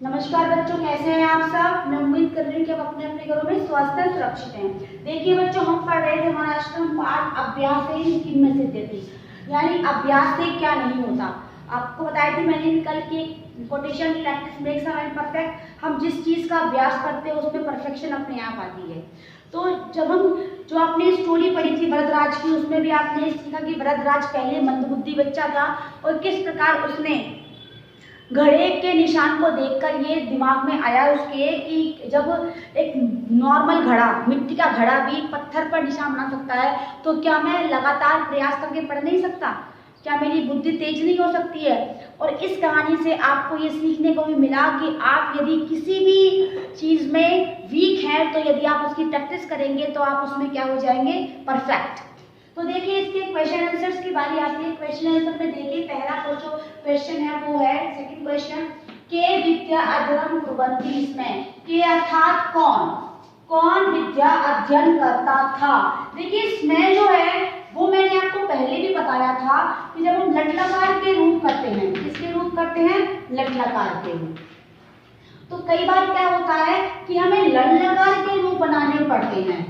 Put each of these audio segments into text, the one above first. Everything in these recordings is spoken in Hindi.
नमस्कार बच्चों, कैसे हैं आप सब। मैं उम्मीद कर रही हूँ कि आप अपने अपने घरों में स्वस्थ और सुरक्षित हैं। देखिए बच्चों, हम पढ़ रहे थे महाराष्ट्र पाठ अभ्यास से किन में सिद्धि, यानी अभ्यास से क्या नहीं होता। आपको बताया थी मैंने कल की quotation practice makes a man perfect. हम जिस चीज़ का अभ्यास करते हैं उसमें परफेक्शन अपने आप आती है। तो जब हम जो आपने स्टोरी पढ़ी थी वरदराज की, उसमें भी आपने सीखा कि वरदराज पहले मंदबुद्धि बच्चा था और किस प्रकार उसने घड़े के निशान को देखकर ये दिमाग में आया उसके कि जब एक नॉर्मल घड़ा, मिट्टी का घड़ा भी पत्थर पर निशान बना सकता है, तो क्या मैं लगातार प्रयास करके पढ़ नहीं सकता? क्या मेरी बुद्धि तेज नहीं हो सकती है? और इस कहानी से आपको ये सीखने को भी मिला कि आप यदि किसी भी चीज़ में वीक हैं, तो यदि आप उसकी प्रैक्टिस करेंगे तो आप उसमें क्या हो जाएंगे? परफेक्ट। तो देखिए इसके क्वेश्चन आंसर्स की बारी आती है। क्वेश्चन आंसर में देखिए पहला जो क्वेश्चन है वो है सेकंड क्वेश्चन, के विद्या अध्ययन कुर्वन्ति। इसमें के अर्थात कौन विद्या अध्ययन करता था। देखिए इसमें जो है वो मैंने आपको पहले भी बताया था कि जब हम लट लकार के रूप करते हैं, किसके रूप करते हैं? लट लकार के रूप। तो कई बार क्या होता है कि हमें लट लकार के रूप बनाने पड़ते हैं।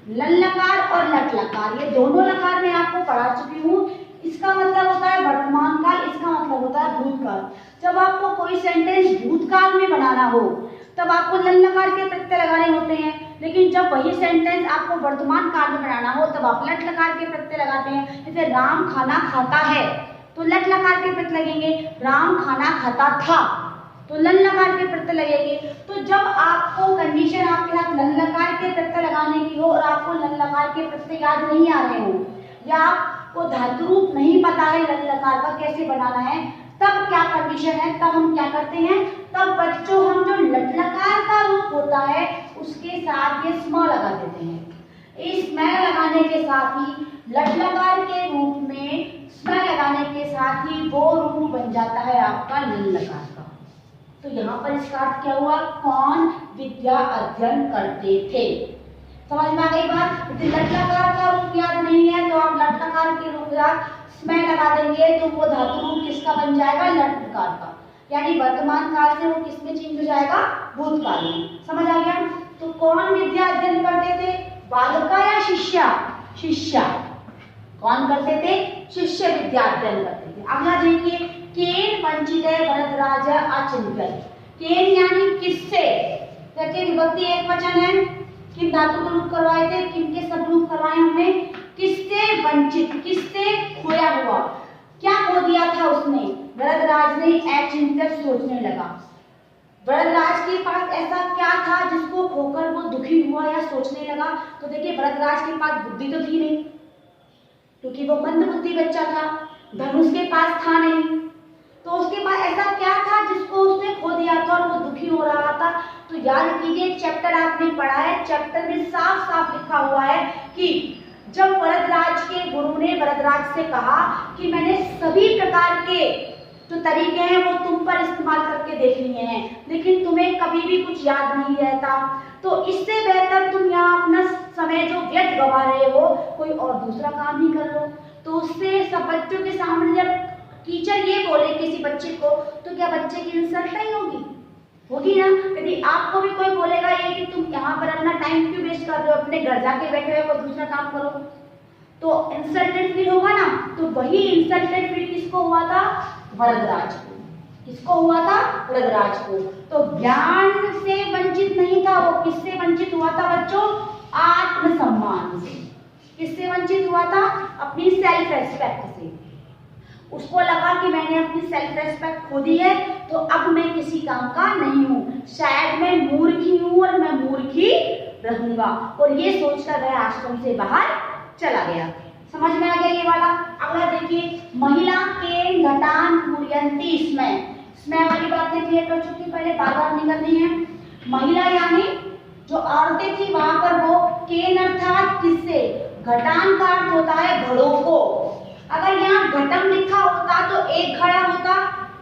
लल लकार और लट लकार, ये दोनों लकार मैं आपको पढ़ा चुकी हूँ। इसका मतलब होता है वर्तमान काल, इसका मतलब होता है भूतकाल। जब आपको कोई सेंटेंस भूतकाल में बनाना हो तब आपको लल लकार के प्रत्यय लगाने होते हैं, लेकिन जब वही सेंटेंस आपको वर्तमान काल में बनाना हो तब आप लट लकार के प्रत्यय लगाते हैं। जैसे राम खाना खाता है तो लट लकार के प्रत्यय लगेंगे, राम खाना खाता था तो लल लकार के प्रत्यय लगेंगे। तो जब आपको कंडीशन आपके साथ लल लकार के प्रत्यय लगाने की हो और आपको लल लकार के प्रत्यय याद नहीं आ रहे हो या आपको धातु रूप नहीं पता है लल लकार का कैसे बनाना है, तब क्या कंडीशन है? तब हम क्या करते हैं? तब बच्चों हम जो लट लकार का रूप होता है उसके साथ ये स्म लगा देते हैं। इस स्म लगाने के साथ ही लट लकार के रूप में स्म लगाने के साथ ही वो रूप बन जाता है आपका लल लकार का। तो यहाँ पर इसका अर्थ क्या हुआ? कौन विद्या अध्ययन करते थे। समझ में आ गई बात? यदि लट लकार का रूप याद नहीं है तो आप लट लकार के रूप स्म लगा देंगे तो वो धातु रूप किसका बन जाएगा? लट लकार का। यानी वर्तमान काल से वो किसमें चेंज हो जाएगा? भूतकाल में। समझ आ गया? तो कौन विद्या अध्ययन करते थे? बालका या शिष्या? शिष्या। कौन करते थे? शिष्य विद्या अध्ययन करते थे। अगला देखिए, केन वंचित वरदराज अचिंत्यत। केन यानी किससे? देखिए विभक्ति एक वचन है, किन धातु को रूप करवाए थे, किन के सब रूप करवाए हमने? किससे वंचित, किससे खोया हुआ। क्या खो दिया था उसने? वरदराज ने अचिंत्यत सोचने लगा। वरदराज के पास ऐसा क्या था जिसको खोकर वो दुखी हुआ या सोचने लगा? तो देखिए वरदराज के पास बुद्धि तो थी नहीं, क्योंकि वो मंदबुद्धि बच्चा था, धन उसके पास था नहीं। तो उसके पास ऐसा क्या था जिसको उसने खो दिया था और वो दुखी हो रहा था? तो याद कीजिए चैप्टर आपने पढ़ा है, चैप्टर में साफ साफ लिखा हुआ है कि जब वरदराज के गुरु ने वरदराज से कहा कि मैंने सभी प्रकार के जो तरीके हैं वो तुम पर इस्तेमाल करके देख लिए हैं, लेकिन तुम्हें कभी भी कुछ याद नहीं रहता, तो इससे बेहतर तुम यहाँ अपना समय जो व्यर्थ गवा रहे हो कोई और दूसरा काम ही कर लो। तो उससे सब बच्चों के सामने जब टीचर ये बोले किसी बच्चे को तो क्या बच्चे की इंसल्ट नहीं होगी? होगी ना। यदि आपको भी कोई बोलेगा ये कि तुम यहाँ पर अपना टाइम क्यों वेस्ट कर रहे हो, अपने घर जाके बैठे हो कोई दूसरा काम करो, तो इंसल्टेड फील होगा ना। तो वही इंसल्टेड फील किसको हुआ था? वरदराज को। किसको हुआ था? वरदराज को। तो ज्ञान से वंचित नहीं था वो, किससे वंचित हुआ था बच्चों? आत्मसम्मान से। किससे वंचित हुआ था? अपनी सेल्फ रेस्पेक्ट से। उसको लगा कि मैंने अपनी सेल्फ रेस्पेक्ट खो दी है तो अब मैं किसी काम का नहीं हूँ, शायद मैं मूर्ख ही हूँ और मैं मूर्ख ही रहूंगा, और ये सोचकर वह आश्रम से बाहर चला गया। समझ में आ गया ये वाला। अगला देखिए, महिला के घटान पूर्यंती। इसमें वाली बातें क्लियर कर चुकी, पहले बार बार नहीं करनी है। महिला यानी जो औरतें थी वहां पर वो केन अर्थात किससे? घटान का अर्थ होता है घड़ों को। अगर यहाँ घटम लिखा होता तो एक घड़ा होता,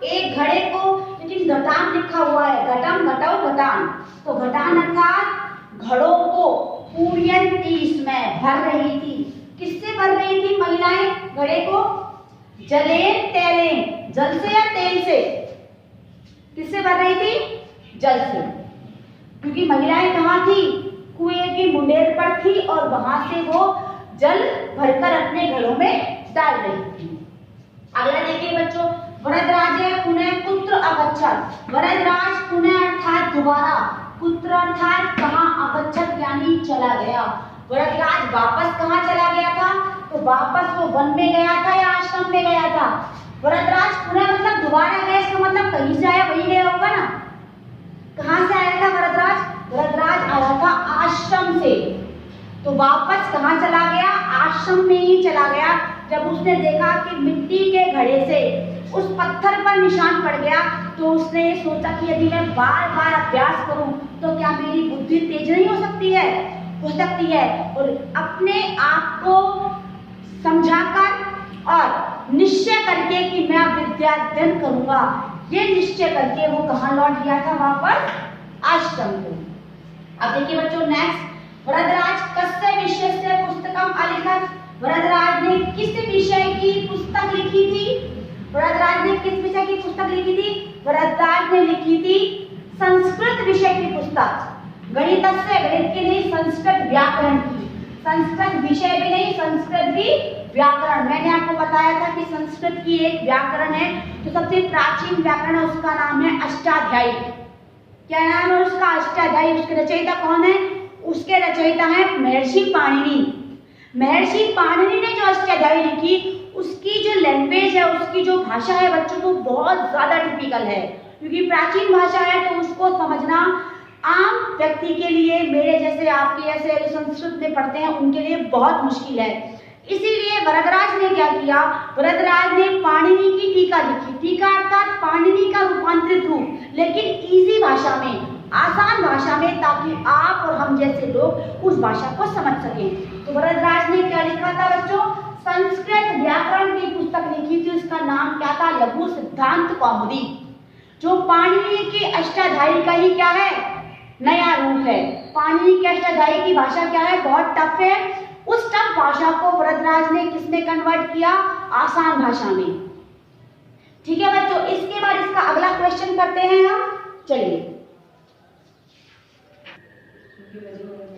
एक घड़े को, लेकिन घटान लिखा हुआ है, घटम घटव घटान। तो घटान अर्थात घड़ों को, पूर्यंती इसमें भर रही थी। किससे भर रही थी महिलाएं घड़े को? जलेन तेलेन, जल से या तेल से? किससे भर रही थी? जल से, क्योंकि महिलाएं कहाँ थी, कुएं की मुंडेर पर थी और वहां से वो जल भरकर अपने घरों में डाल रही थी। अगला देखिए बच्चों, वरदराजे पुनः पुत्र अगच्छत्। वरदराज पुनः अर्थात दोबारा, पुत्र अर्थात कहाँ, अगच्छत् यानी चला गया। वरदराज वापस कहाँ चला गया था, तो वापस वो वन में गया था या आश्रम में गया था। वरदराज पुनः मतलब दोबारा गया, इसका मतलब कहीं से आया वही गया होगा ना। कहाँ से आया था वरदराज, वरदराज आया था आश्रम से, तो वापस कहाँ चला गया, आश्रम में ही चला गया। जब उसने देखा कि मिट्टी के घड़े से उस पत्थर पर निशान पड़ गया, तो उसने सोचा कि यदि मैं बार बार अभ्यास करूं तो क्या मेरी बुद्धि तेज नहीं हो सकती है, हो सकती है। और अपने आप को समझाकर और निश्चय करके कि मैं विद्या अध्ययन करूंगा, ये निश्चय करके वो कहाँ लौट गया था, वापस आश्रम को। अब देखिए बच्चों नेक्स्ट, वरदराज कस्य विषयस्य पुस्तकम अलिखत्। वरदराज ने किस विषय की पुस्तक लिखी थी, वरदराज ने किस विषय की पुस्तक लिखी थी, वरदराज ने लिखी थी संस्कृत विषय की पुस्तक। गणितस्य, गणित के लिए संस्कृत व्याकरण की, संस्कृत विषय भी नहीं, संस्कृत भी व्याकरण। मैंने आपको बताया था कि संस्कृत की एक व्याकरण है जो सबसे प्राचीन व्याकरण है, उसका नाम है अष्टाध्यायी। क्या नाम है उसका, अष्टाध्यायी। उसके रचयिता कौन है, उसके रचयिता है महर्षि पाणिनि। महर्षि पाणिनि ने जो अष्टाध्यायी लिखी, उसकी जो लैंग्वेज है, उसकी जो भाषा है बच्चों को बहुत ज्यादा टिपिकल है, क्योंकि प्राचीन भाषा है तो उसको समझना आम व्यक्ति के लिए, मेरे जैसे आपके जैसे संस्कृत में पढ़ते हैं उनके लिए बहुत मुश्किल है। इसीलिए वरदराज ने क्या किया, वरदराज ने पाणिनि की टीका लिखी। टीका अर्थात पाणिनि का रूपांतरित रूप, लेकिन इजी भाषा में, आसान भाषा में, ताकि आप और हम जैसे लोग उस भाषा को समझ सकें। तो वरदराज ने क्या लिखा था बच्चों, संस्कृत व्याकरण की पुस्तक लिखी थी। उसका नाम क्या था, लघु सिद्धांत कौमुदी, जो पाणिनि के अष्टाध्यायी का ही क्या है, नया रूप है। पाणिनि के अष्टाध्यायी की भाषा क्या है, बहुत टफ है। उस टफ भाषा को वरदराज ने किसने कन्वर्ट किया, आसान भाषा में। ठीक है बच्चों, इसके बाद इसका अगला क्वेश्चन करते हैं हम। चलिए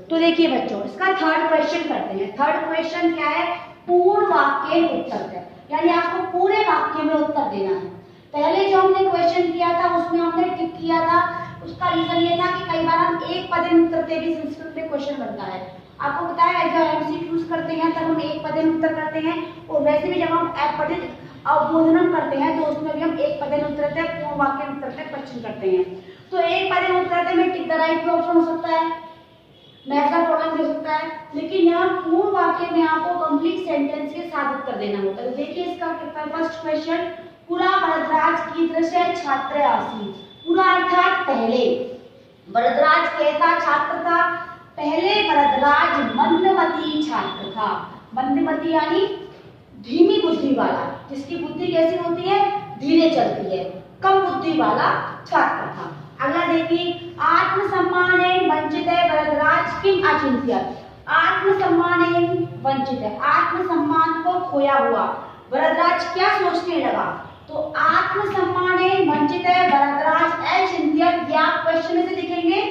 तो देखिए बच्चों, इसका थर्ड क्वेश्चन करते हैं। थर्ड क्वेश्चन क्या है, पूर्ण वाक्य उत्तर है, यानी आपको पूरे वाक्य में उत्तर देना है। पहले जो हमने क्वेश्चन किया था उसमें हमने टिक किया था, उसका रीजन ये था कि कई बार हम एक पद उत्तर से भी संस्कृत में क्वेश्चन बनता है। आपको पता है जब एमसीक्यूज करते हैं तब हम एक पद उत्तर करते हैं, और वैसे भी जब हम अपठित अवबोधन करते हैं तो उसमें भी हम एक पद उत्तर से पूर्ण वाक्य उत्तर से क्वेश्चन करते हैं। तो एक पद उत्तर में टिक द राइट ऑप्शन हो सकता है, मैच द फॉलोइंग दे सकता है, लेकिन यहाँ पूर्ण वाक्य में आपको कंप्लीट सेंटेंस के साथ उत्तर देना होता है। तो देखिए इसका फर्स्ट क्वेश्चन, पुरा वरदराज कीदृशः छात्र आसीत्। पुरा अर्थात पहले, वरदराज कैसा छात्र था, पहले वरदराज मंदमती छात्र था। मंदमती यानी धीमी बुद्धि वाला, जिसकी बुद्धि कैसी होती है, धीरे चलती है, कम बुद्धि वाला छात्र था। अगला देखिए, आत्मसम्मानेन वंचितः वरदराज किम अचिंत्यत्। आत्मसम्मानेन वंचितः, आत्मसम्मान को खोया हुआ वरदराज क्या सोचने लगा, तो आत्मसम्मानेन वंचितः वरदराज अचिंत्यत्, या क्वेश्चन में से दिखेंगे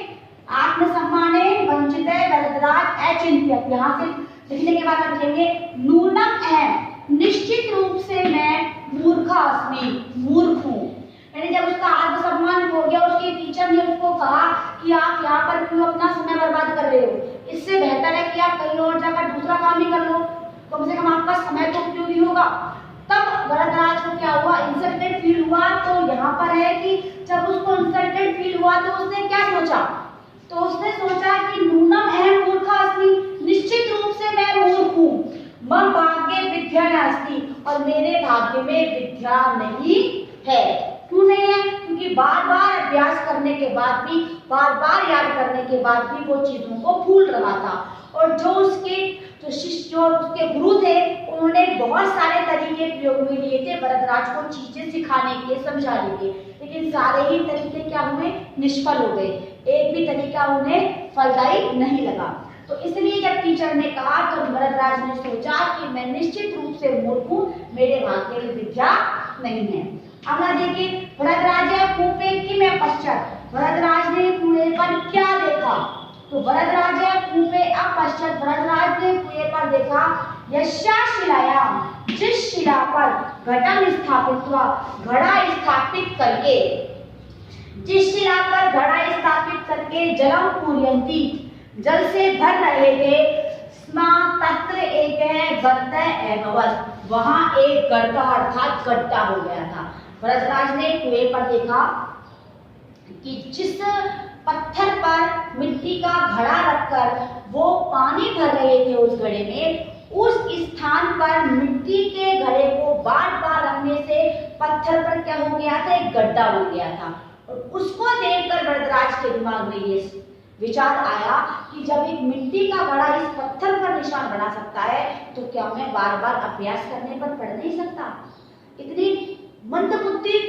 आत्मसम्मानेन वंचितः वरदराज अचिंत्यत्। यहाँ से लिखने के बाद हम लिखेंगे नूनम अहम, निश्चित रूप से मैं मूर्खा अस्मि, मूर्ख हूँ। यानी जब उसका आत्मसम्मान हो गया, उसके टीचर ने उसको कहा कि आप यहाँ पर क्यों अपना समय बर्बाद कर रहे हो, इससे बेहतर है कि आप कहीं और जाकर दूसरा काम ही कर लो, कम से कम आपका समय तो उपयोगी होगा। तब वरदराज को क्या हुआ, इंसल्टेड फील हुआ। तो यहाँ पर है कि जब उसको इंसल्टेड फील हुआ तो उसने क्या सोचा, तो उसने सोचा कि नूनम अहम मूर्खा अस्मि, निश्चित रूप से मैं मूर्ख हूँ, मम भाग्ये विद्या नास्ति, और मेरे भाग्य में विद्या नहीं है। क्यों नहीं है, क्योंकि बार बार अभ्यास करने के बाद भी, बार बार याद करने के बाद भी वो चीजों को भूल रहा था। और जो उसके जो शिष्य, जो उसके गुरु थे, उन्होंने बहुत सारे तरीके प्रयोग में लिए थे वरदराज को चीजें सिखाने के, समझाने के, लेकिन सारे ही तरीके क्या हुए, निष्फल हो गए। एक भी तरीका उन्हें फलदायी नहीं लगा। तो इसलिए जब टीचर ने कहा तो वरदराज ने सोचा कि मैं निश्चित रूप से मूर्ख हूँ, मेरे भाग्य में विद्या नहीं है। अगला देखिए, वरदराज कूपे किम पश्चात। वरदराज पर क्या देखा? तो वरदराज पूपे अपश्यत, वरदराज ने कुएं पर देखा यस्या शिलायाम, जिस शिला पर घटम स्थापित हुआ, घड़ा स्थापित करके, जिस शिला पर घड़ा स्थापित करके जलम पूर्यन्ति, जल से भर रहे थे, स्मा तत्र एक है गर्तः एभवत्, वहां एक गर्ता अर्थात गड्ढा हो गया था। वरदराज ने कुएं पर देखा कि जिस पत्थर पर मिट्टी का घड़ा रखकर वो पानी भर रहे थे उस घड़े में, उस स्थान पर मिट्टी के घड़े को बार बार रखने से पत्थर पर क्या हो गया था? एक गड्ढा बन गया था। और उसको देखकर वरदराज के दिमाग में ये विचार आया कि जब एक मिट्टी का घड़ा इस पत्थर पर निशान बना सकता है तो क्या मैं बार बार अभ्यास करने पर पढ़ नहीं सकता? इतनी मंदबुद्धि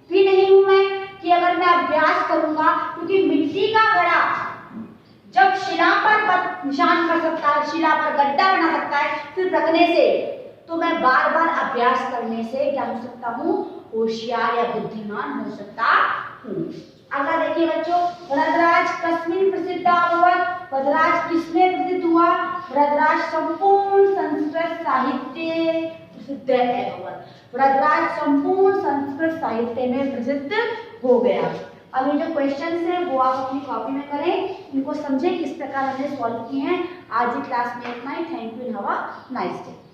भी नहीं हूं मैं कि अगर मैं अभ्यास करूंगा, क्योंकि मिट्टी का घड़ा जब शिला पर निशान कर सकता है, शिला पर गड्ढा बना सकता है सिर्फ रखने से, तो मैं बार बार अभ्यास करने से क्या हो सकता हूँ? होशियार या बुद्धिमान हो सकता हूँ। अगला देखिए बच्चों, वरदराज कस्मिन् प्रसिद्ध अभवत्, वरदराज किसमें प्रसिद्ध हुआ? वरदराज संपूर्ण संस्कृत साहित्य प्रसिद्ध अभवत्, वरदराज संपूर्ण संस्कृत साहित्य में प्रसिद्ध हो गया। अब ये जो क्वेश्चन है वो आप अपनी कॉपी में करें, इनको समझें किस प्रकार हमने सॉल्व किए हैं। आज की क्लास में इतना ही। Thank you, have a nice day.